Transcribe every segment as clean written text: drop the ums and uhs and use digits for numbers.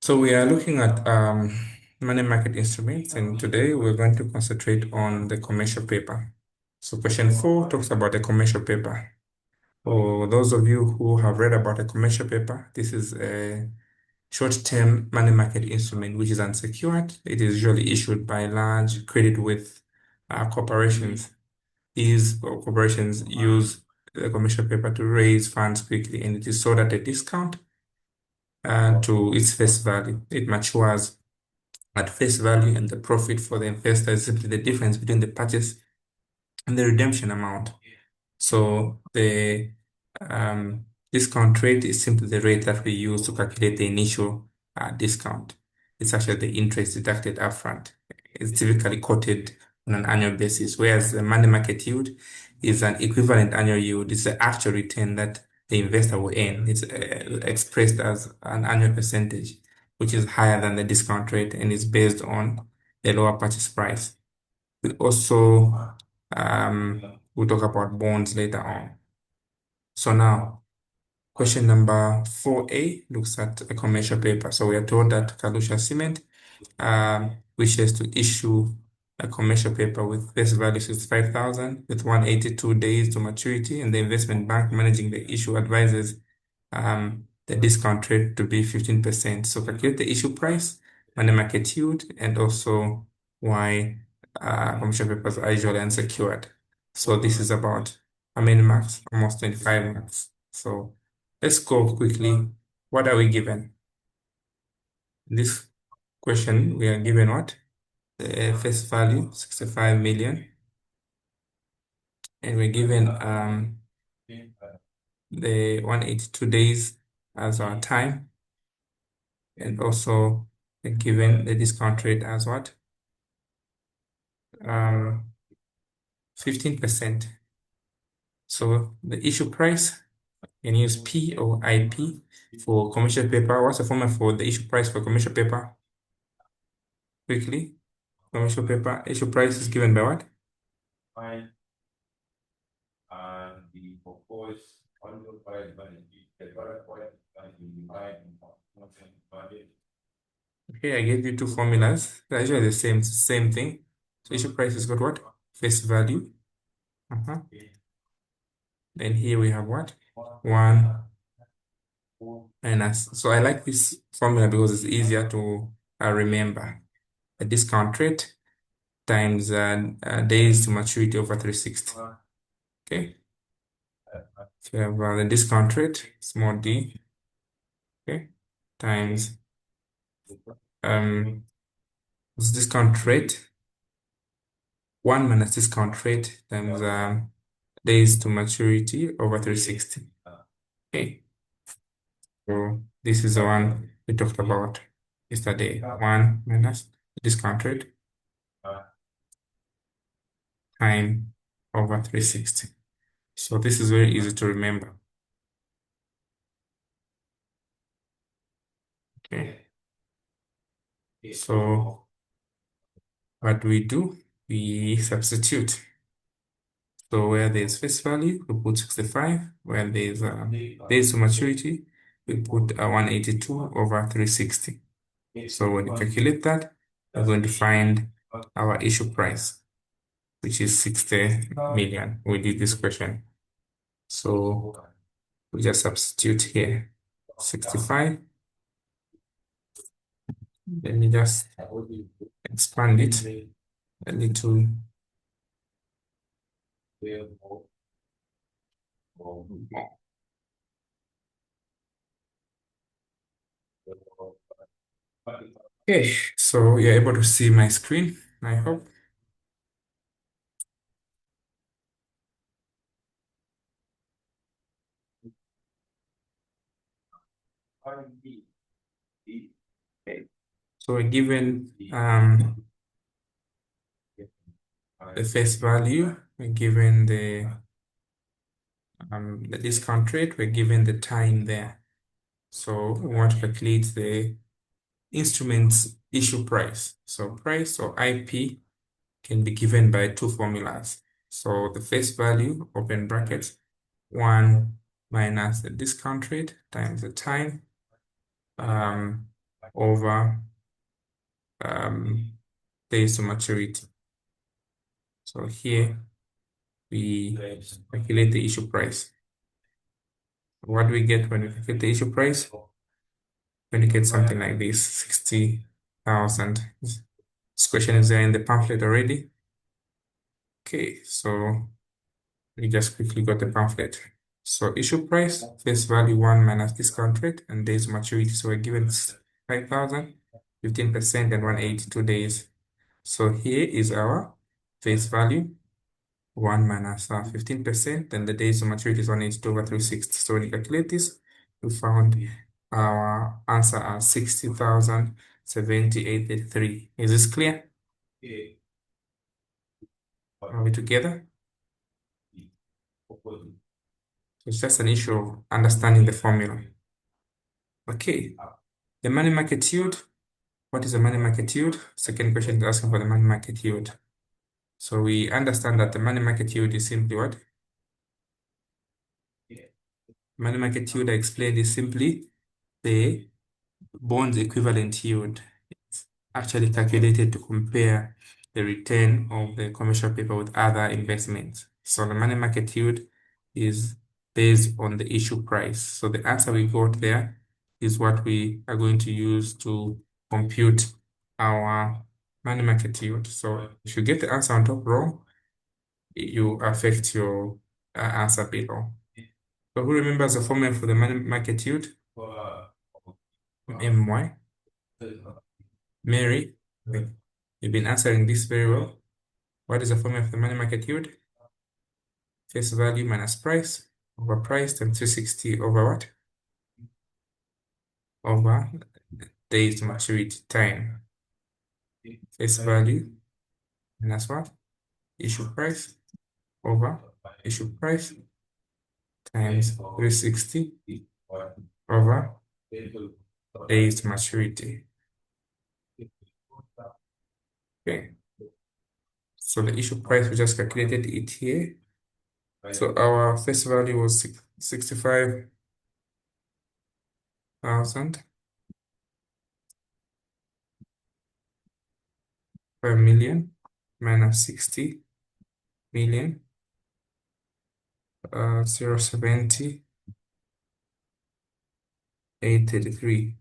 So we are looking at money market instruments, and today we're going to concentrate on the commercial paper. So question 4 talks about the commercial paper. For those of you who have read about a commercial paper, this is a short-term money market instrument which is unsecured. It is usually issued by large credit with corporations. These corporations use the commercial paper to raise funds quickly, and it is sold at a discount to its face value. It matures at face value, and the profit for the investor is simply the difference between the purchase and the redemption amount. So the discount rate is simply the rate that we use to calculate the initial discount. It's actually the interest deducted upfront. It's typically quoted on an annual basis, whereas the money market yield is an equivalent annual yield. It's the actual return that the investor will earn. It's expressed as an annual percentage, which is higher than the discount rate and is based on the lower purchase price. We also we'll talk about bonds later on. So now, question number 4A looks at a commercial paper. So we are told that Kalusha Cement wishes to issue a commercial paper with face value 65,000 with 182 days to maturity, and the investment bank managing the issue advises the discount rate to be 15%. So calculate the issue price, money market yield, and also why commercial papers are usually unsecured. So this is about how many marks? Almost 25 marks. So let's go quickly. What are we given? In this question, we are given what? The face value, 65 million. And we're given the 182 days as our time. And also we're given the discount rate as what? 15%. So the issue price, you can use P or IP for commercial paper. What's the formula for the issue price for commercial paper? Quickly, commercial paper issue price is given by what? Okay, I gave you two formulas. They're actually the same thing. So issue price has got what? Face value. Then here we have what? One minus. So I like this formula because it's easier to remember. The discount rate times days to maturity over 360. Okay. So you have the discount rate, small d, okay, times this discount rate, 1 minus discount rate times days to maturity over 360. Okay. So this is the one we talked about yesterday. 1 minus discount rate time over 360. So this is very easy to remember. Okay. So what we do, we substitute. So where there's face value, we put 65. Where there's days to maturity, we put 182 over 360. So when you calculate that, we're going to find our issue price, which is 60 million. We did this question. So we just substitute here 65. Let me just expand it a little. Okay, so you're able to see my screen, I hope. Okay. So we're given the face value, we're given the discount rate, we're given the time there. So we want to calculate the instrument's issue price. So price or IP can be given by two formulas. So the face value, open brackets, 1 minus the discount rate times the time, over days to maturity. So here we calculate the issue price. What do we get when we calculate the issue price? When you get something like this, 60,000. This question is there in the pamphlet already. Okay, so we just quickly got the pamphlet. So issue price, face value 1 minus discount rate, and days maturity. So we're given 5,000, 15%, and 182 days. So here is our face value, 1 minus 15%, then the days of maturity is 182 over 360. So when you calculate this, we found our answer as 60,7883. Is this clear? Are we together? So it's just an issue of understanding the formula. Okay, the money market yield. What is the money market yield? Second question is asking for the money market yield. So we understand that the money market yield is simply what? Money market yield, I explained, is simply the bond's equivalent yield. It's actually calculated to compare the return of the commercial paper with other investments. So the money market yield is based on the issue price. So the answer we got there is what we are going to use to compute our money market yield. So if you get the answer on top wrong, you affect your answer below. So who remembers the formula for the money market yield? MY. Mary, you've been answering this very well. What is the formula of the money market yield? Face value minus price over price times 360 over what? Over days to maturity time. Face value minus what? Issue price over issue price times 360 over days to maturity. Okay. So the issue price, we just calculated it here. So our face value was 65,000, 5 million minus 60 million, 0.70, 833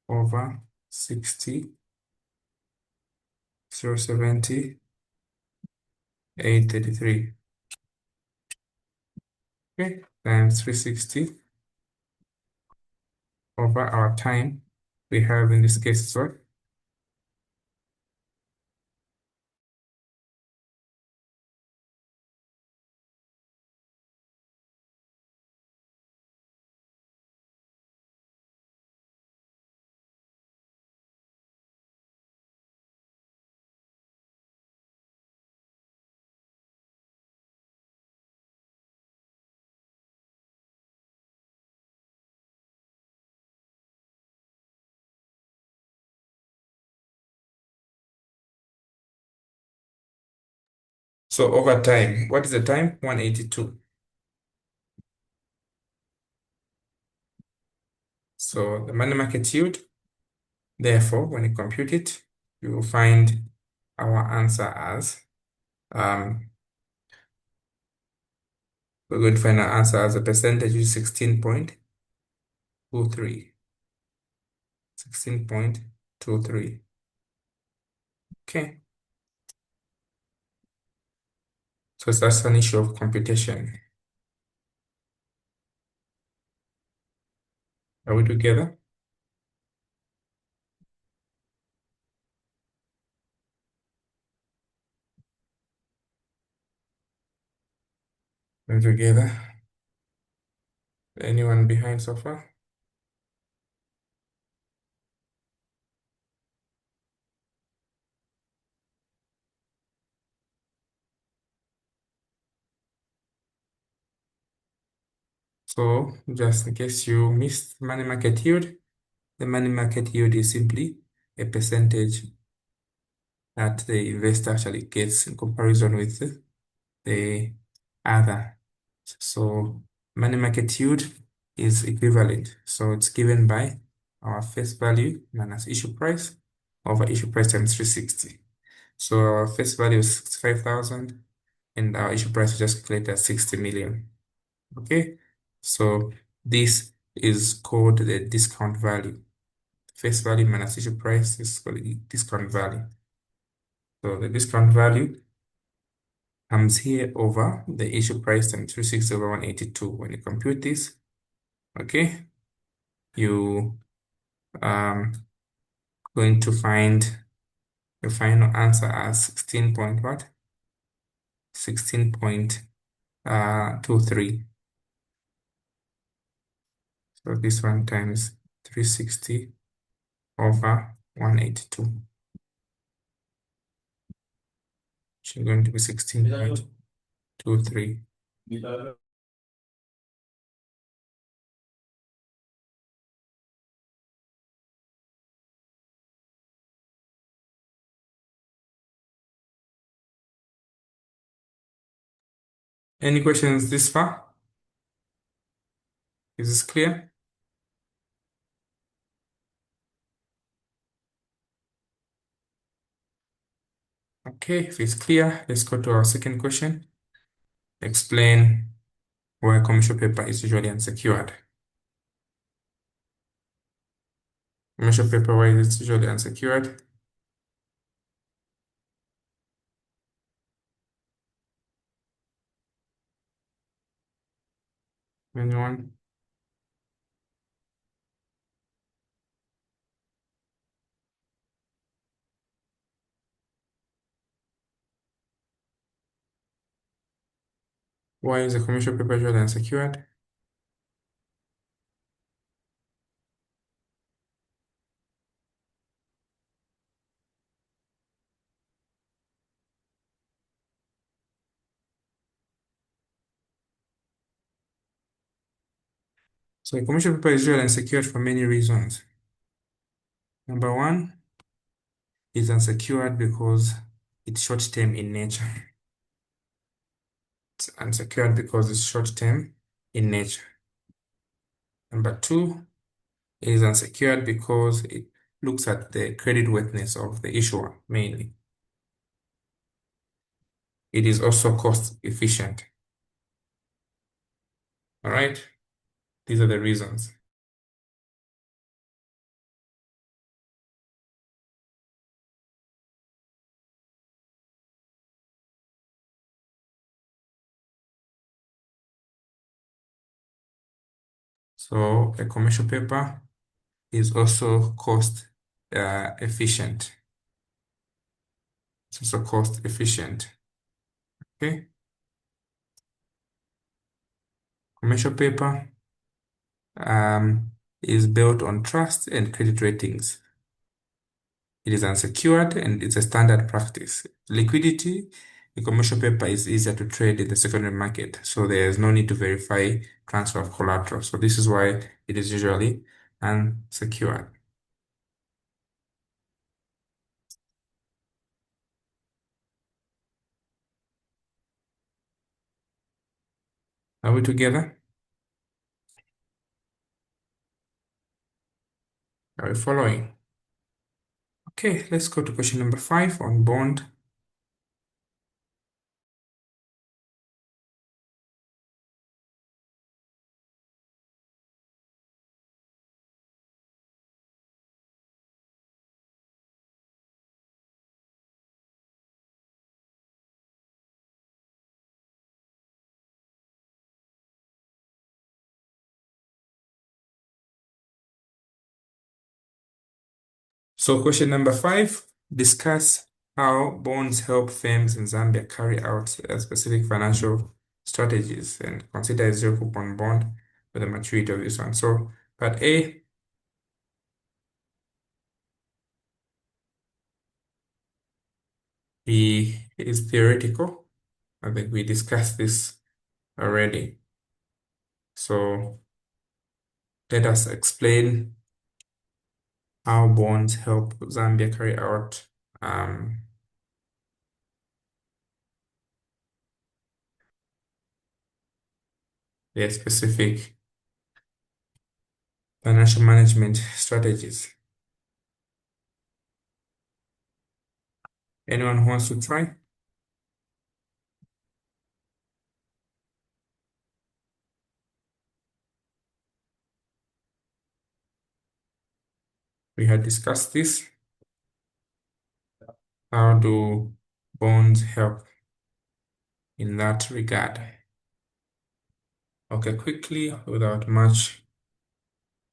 over 60, 0.70, 833. Okay, times 360 over our time we have in this case is what? So over time, what is the time? 182. So the money market yield, therefore, when you compute it, you will find our answer as, we're going to find our answer as a percentage is 16.23. 16.23. Okay. So that's an issue of computation. Are we together? We're together. Anyone behind so far? So just in case you missed money market yield, the money market yield is simply a percentage that the investor actually gets in comparison with the other. So money market yield is equivalent. So it's given by our face value minus issue price over issue price times 360. So our face value is 65,000 and our issue price is just calculated as 60 million. Okay, so this is called the discount value. Face value minus issue price is called the discount value. So the discount value comes here over the issue price times 360 over 182. When you compute this, okay, you going to find the final answer as 16 point what? 16.23. So this one times 360 over 182. Which is going to be 16.23. Any questions this far? Is this clear? Okay, if it's clear, let's go to our second question. Explain why commercial paper is usually unsecured. Commercial paper, why is it usually unsecured? Anyone? Why is a commercial paper usually unsecured? So a commercial paper is usually unsecured for many reasons. Number one, it's unsecured because it's short-term in nature. It's unsecured because it's short-term in nature. Number two, it is unsecured because it looks at the creditworthiness of the issuer mainly. It is also cost efficient. All right, these are the reasons. So a commercial paper is also cost efficient. It's also cost efficient. Okay, commercial paper is built on trust and credit ratings. It is unsecured and it's a standard practice. Liquidity, the commercial paper is easier to trade in the secondary market, so there is no need to verify transfer of collateral. So this is why it is usually unsecured. Are we together? Are we following? Okay, let's go to question number 5 on bond. So question number 5, discuss how bonds help firms in Zambia carry out specific financial strategies and consider a zero coupon bond with the maturity of this one. So part A is theoretical. I think we discussed this already. So let us explain how bonds help Zambia carry out um, their specific Financial management strategies. Anyone who wants to try? We had discussed this. How do bonds help in that regard? Okay, quickly, without much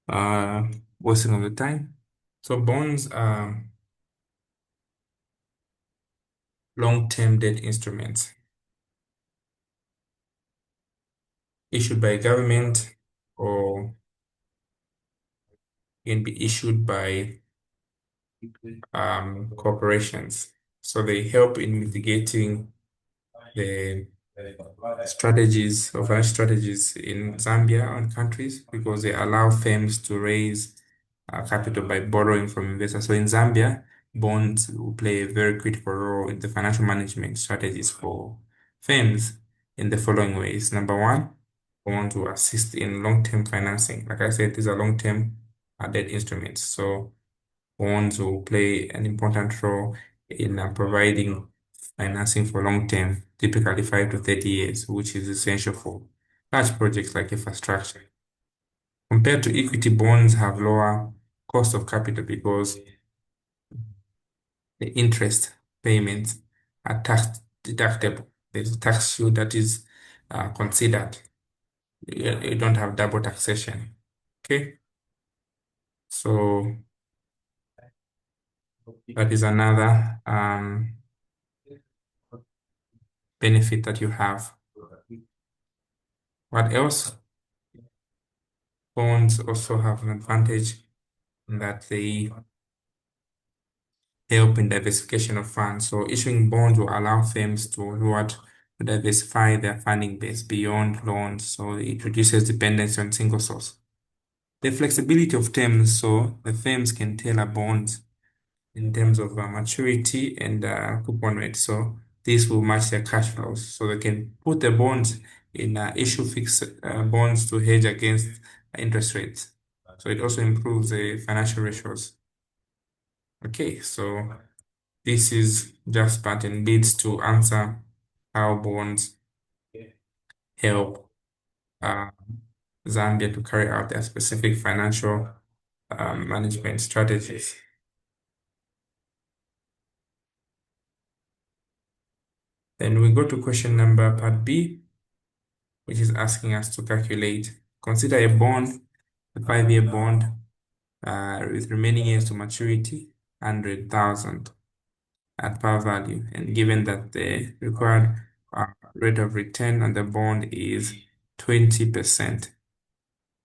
uh, wasting of the time. So bonds are long-term debt instruments issued by government or can be issued by corporations. So they help in mitigating the strategies in Zambia and countries because they allow firms to raise capital by borrowing from investors. So in Zambia, bonds will play a very critical role in the financial management strategies for firms in the following ways. Number one, bonds will assist in long-term financing. Like I said, these are long-term debt instruments. So bonds will play an important role in providing financing for long term, typically 5 to 30 years, which is essential for large projects like infrastructure. Compared to equity, bonds have lower cost of capital because the interest payments are tax deductible. There's a tax shield that is considered. You don't have double taxation. Okay, so that is another benefit that you have. What else? Bonds also have an advantage in that they help in diversification of funds. So issuing bonds will allow firms to diversify their funding base beyond loans. So it reduces dependency on single source. The flexibility of terms, so the firms can tailor bonds in terms of maturity and coupon rate. So this will match their cash flows. So they can put the bonds in issue fixed bonds to hedge against interest rates. So it also improves the financial ratios. Okay, so this is just part and leads to answer how bonds help uh, Zambia to carry out their specific financial management strategies. Then we go to question number part B, which is asking us to calculate, consider a bond, a 5-year bond with remaining years to maturity, 100,000 at par value. And given that the required rate of return on the bond is 20%,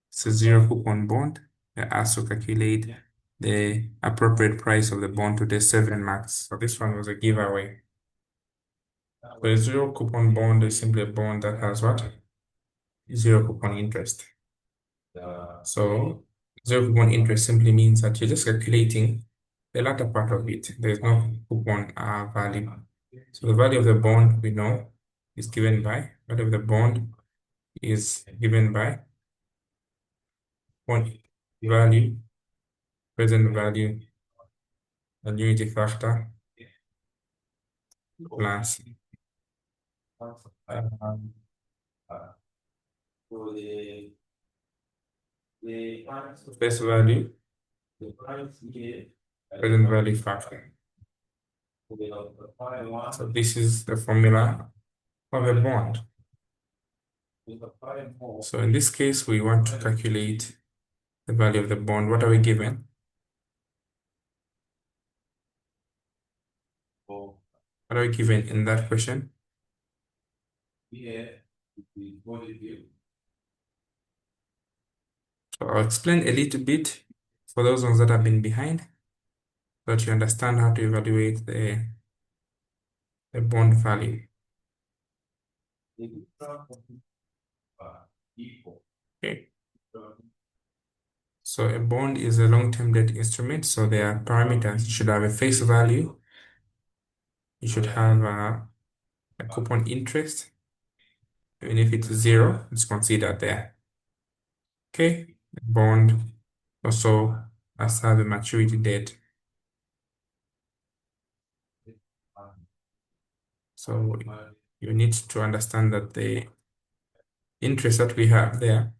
it's a zero coupon bond. We're asked to calculate the appropriate price of the bond to the 7 max. So this one was a giveaway. So a zero coupon bond is simply a bond that has what? Zero coupon interest. So zero coupon interest simply means that you're just calculating the latter part of it. There's no coupon value. So the value of the bond we know is given by value of the bond is given by one value, present value, annuity factor plus um, face value, present value factor. So this is the formula of a bond. So in this case, we want to calculate the value of the bond. What are we given? What are we given in that question? So I'll explain a little bit for those ones that have been behind, so that you understand how to evaluate the bond value. Okay. So a bond is a long-term debt instrument. So there are parameters. You should have a face value. You should have a coupon interest. Even if it's zero, it's considered there. Okay. Bond also as have a maturity date. So you need to understand that the interest that we have there,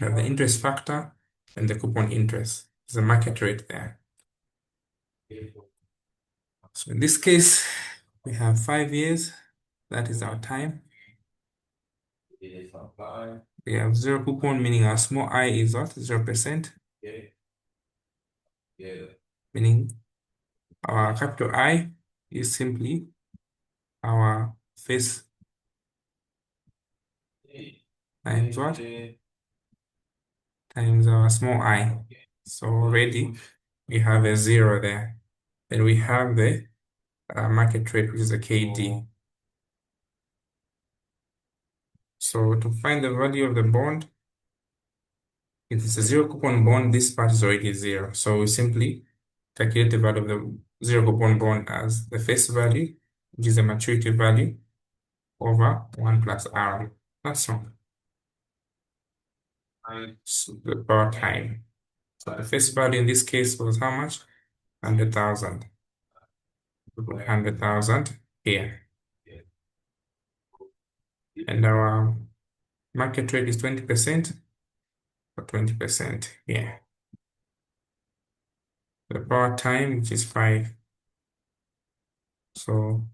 have the interest factor and the coupon interest. There's a market rate there. So in this case, we have 5 years. That is our time. We have zero coupon, meaning our small I is what? 0%. Meaning our capital I is simply our face times what? Times our small I. So already we have a zero there. Then we have the market rate, which is a KD. So to find the value of the bond, if it's a zero coupon bond, this part is already zero. So we simply calculate the value of the zero coupon bond as the face value, which is the maturity value, over 1 plus R. That's all. So the power time. So the face value in this case was how much? 100,000. We put 100,000 here. And our market rate is 20%, or 20% here. The power time, which is 5. So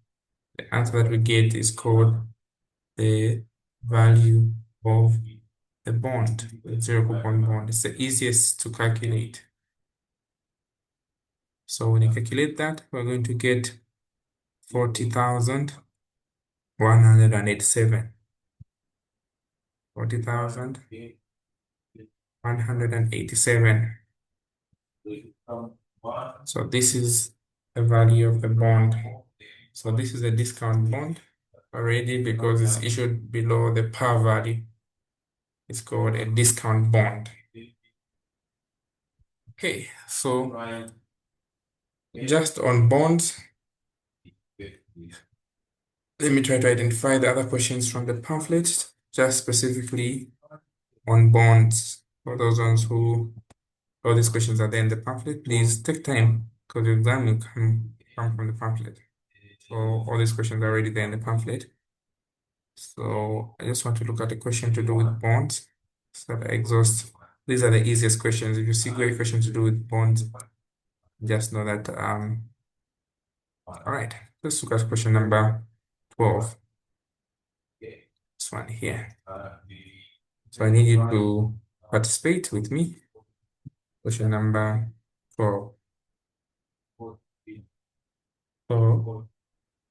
the answer that we get is called the value of the bond, the zero coupon bond. It's the easiest to calculate. So when you calculate that, we're going to get 40,187. 40,187. So this is the value of the bond. So this is a discount bond already because it's issued below the par value. It's called a discount bond. Okay, so just on bonds, let me try to identify the other questions from the pamphlet, just specifically on bonds. For those ones who, all these questions are there in the pamphlet, please take time because the exam will come from the pamphlet. So all these questions are already there in the pamphlet. So I just want to look at a question to do with bonds so that I exhaust. These are the easiest questions. If you see great questions to do with bonds, just know that, all right, let's look at question number 12. This one here. So I need you to participate with me. Question number 12. So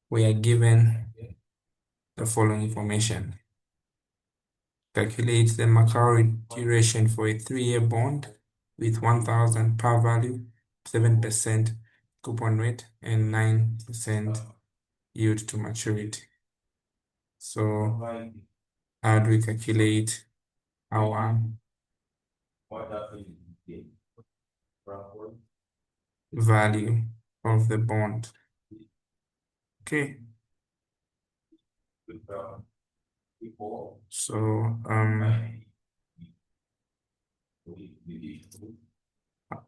we are given the following information. Calculate the Macquarie duration for a 3-year bond with 1,000 par value, 7% coupon rate, and 9% yield to maturity. So how do we calculate our value of the bond? Okay. So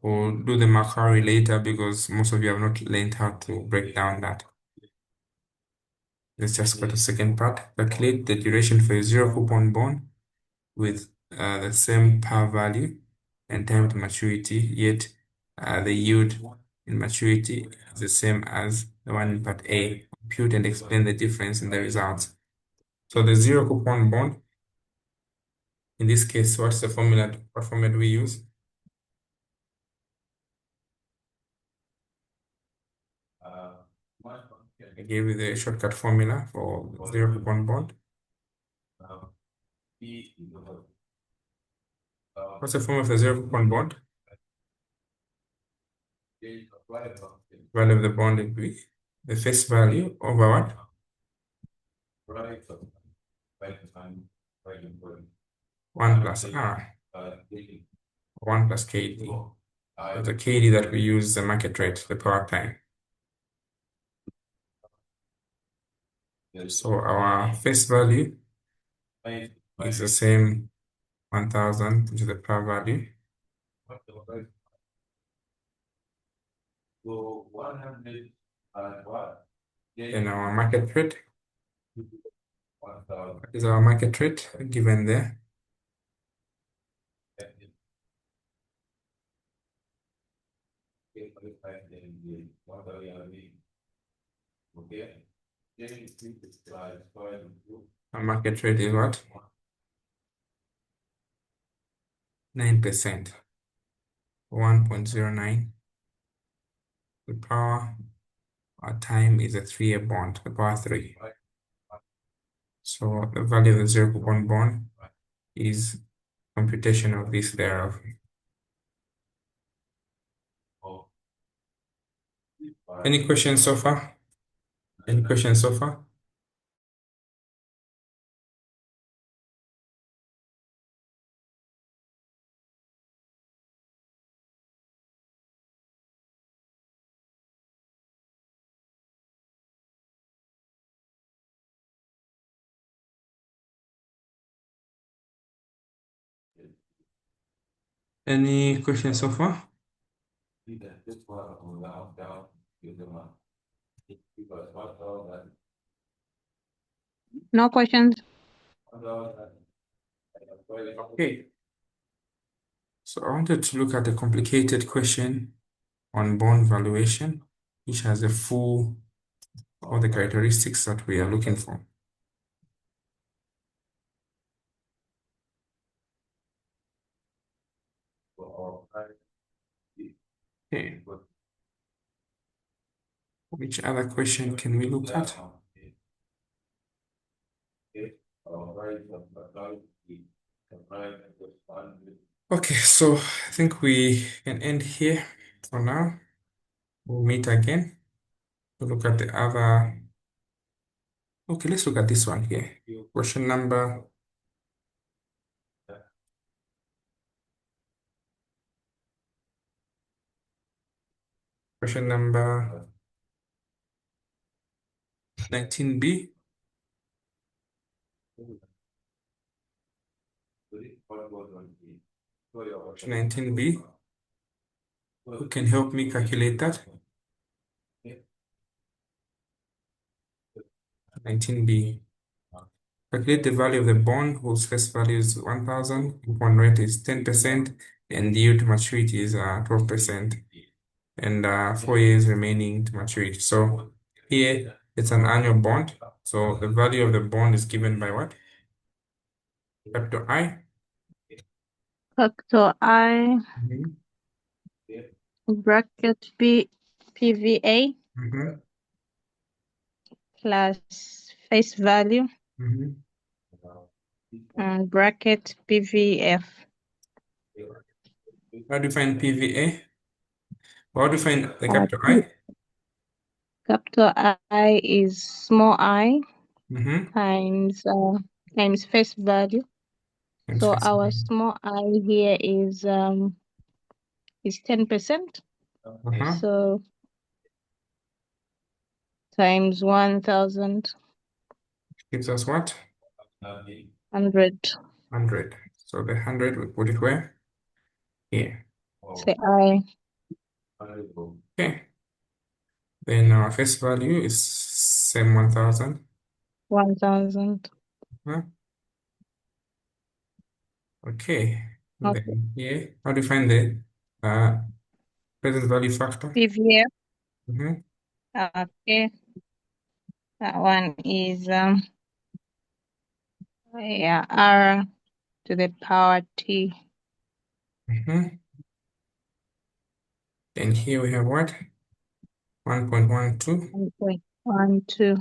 we'll do the Macquarie later because most of you have not learned how to break down that. Let's just go to the second part. Calculate the duration for a zero coupon bond with the same par value and time to maturity, yet the yield in maturity is the same as the one in part A. Compute and explain the difference in the results. So the zero coupon bond, in this case, what's the formula? What formula do we use? I gave you the shortcut formula for zero coupon bond. What's the formula for zero coupon bond? Value of the bond will be the face value over what? 1 plus R, 1 plus KD. So the KD that we use is the market rate, the power time. So our face value is the same 1,000 to the power value Then our market rate. What is our market rate given there? Our market rate is what? 9%. 1.09. The power, our time is a 3-year bond, the power 3. So the value of the 0 coupon bond is computation of this thereof. Any questions so far? Any questions so far? Any questions so far? No questions. Okay. So I wanted to look at a complicated question on bond valuation, which has a full all the characteristics that we are looking for. Okay. Which other question can we look at? Okay, so I think we can end here for now. We'll meet again to look at the other. Okay, let's look at this one here. Question number. Question number 19B. 19B. Who can help me calculate that? 19B. Calculate the value of the bond whose face value is 1,000, coupon rate is 10%, and yield to maturity is 12%, and 4 years remaining to maturity. So here it's an annual bond. So the value of the bond is given by what? Capital I. Capital I Mhm. bracket B PVA Mhm. plus face value Mhm. and bracket PVF. How do you find PVA? How do you find the Uh, capital I? Capital I is small I Mm-hmm. times face value. So our small I here is 10%. Uh-huh. So times 1,000 Gives us what? 100. 100. So the 100, we put it where? Here. Say I. Okay. Then our face value is same 1,000. 1,000. Huh? Okay. Okay. Then here, how do you find the present value factor? PVF. Mm-hmm. Okay. That one is R to the power T. Mm-hmm. And here we have what? 1.12 1.12. to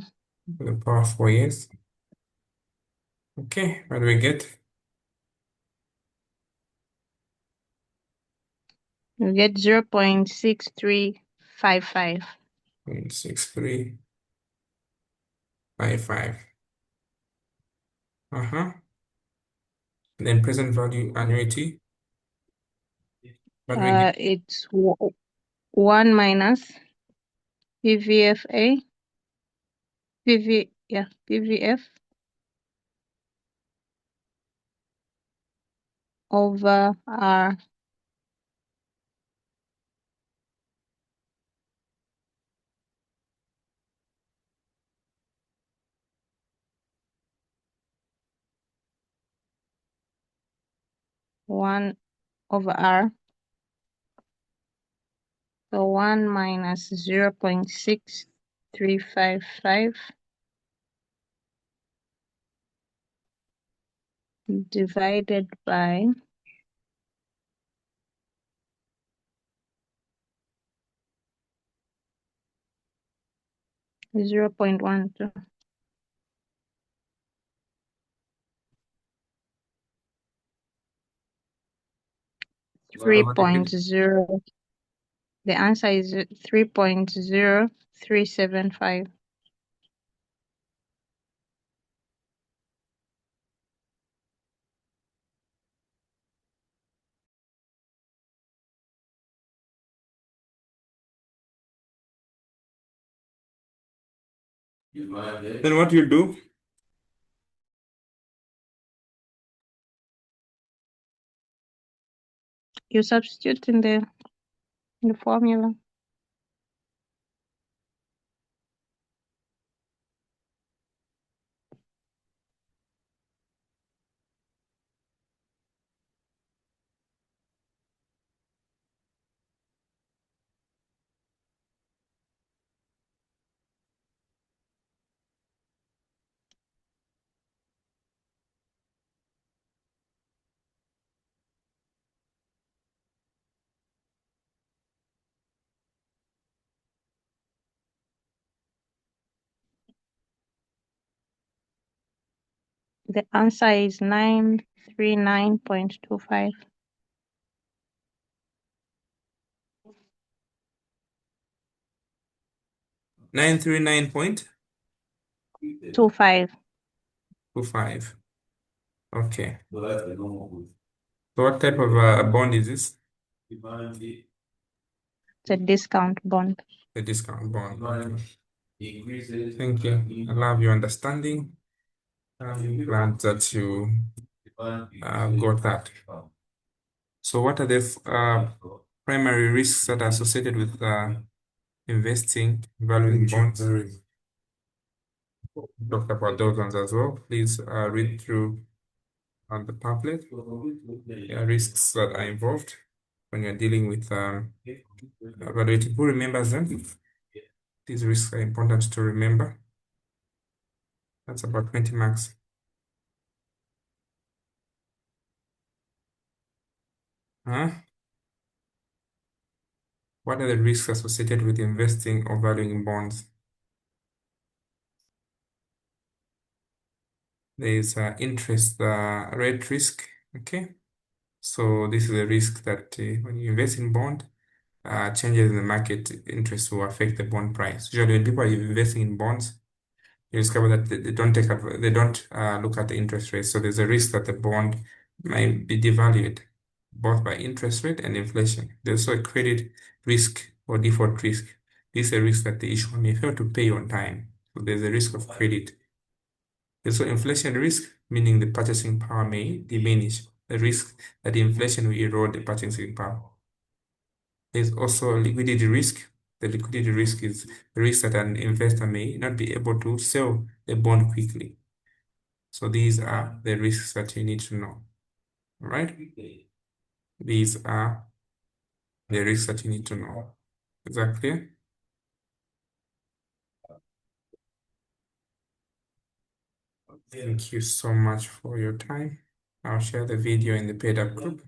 the power of 4 years. Okay, what do we get? You get 0.6355. 0.6355. Uh-huh. Then present value annuity. What do we get? It's 1 minus PVFA. PVF over R. 1 over R. So 1 minus 0.6355 divided by 0.12. 3.0. The answer is 3.0375. Then what you do? You substitute in the formula. The answer is 939.25. 939.25. 25. Okay. So what type of bond is this? It's a discount bond. A discount bond. Okay. Thank you. I love your understanding. I'm glad that you got that. So what are the primary risks that are associated with investing, valuing bonds? Talked about those ones as well. Please read through on the pamphlet. Risks that are involved when you're dealing with evaluating. Who remembers them? These risks are important to remember. That's about 20 marks. Huh? What are the risks associated with investing or valuing bonds? There is interest rate risk. Okay, so this is a risk that when you invest in bond, changes in the market interest will affect the bond price. Usually, when people are investing in bonds, you discover that they don't look at the interest rate. So there's a risk that the bond might be devalued both by interest rate and inflation. There's also a credit risk or default risk. This is a risk that the issuer may fail to pay on time. So there's a risk of credit. There's also inflation risk, meaning the purchasing power may diminish. The risk that inflation will erode the purchasing power. There's also liquidity risk. The liquidity risk is the risk that an investor may not be able to sell the bond quickly. So these are the risks that you need to know. All right? These are the risks that you need to know. Is that clear? Thank you so much for your time. I'll share the video in the paid up group.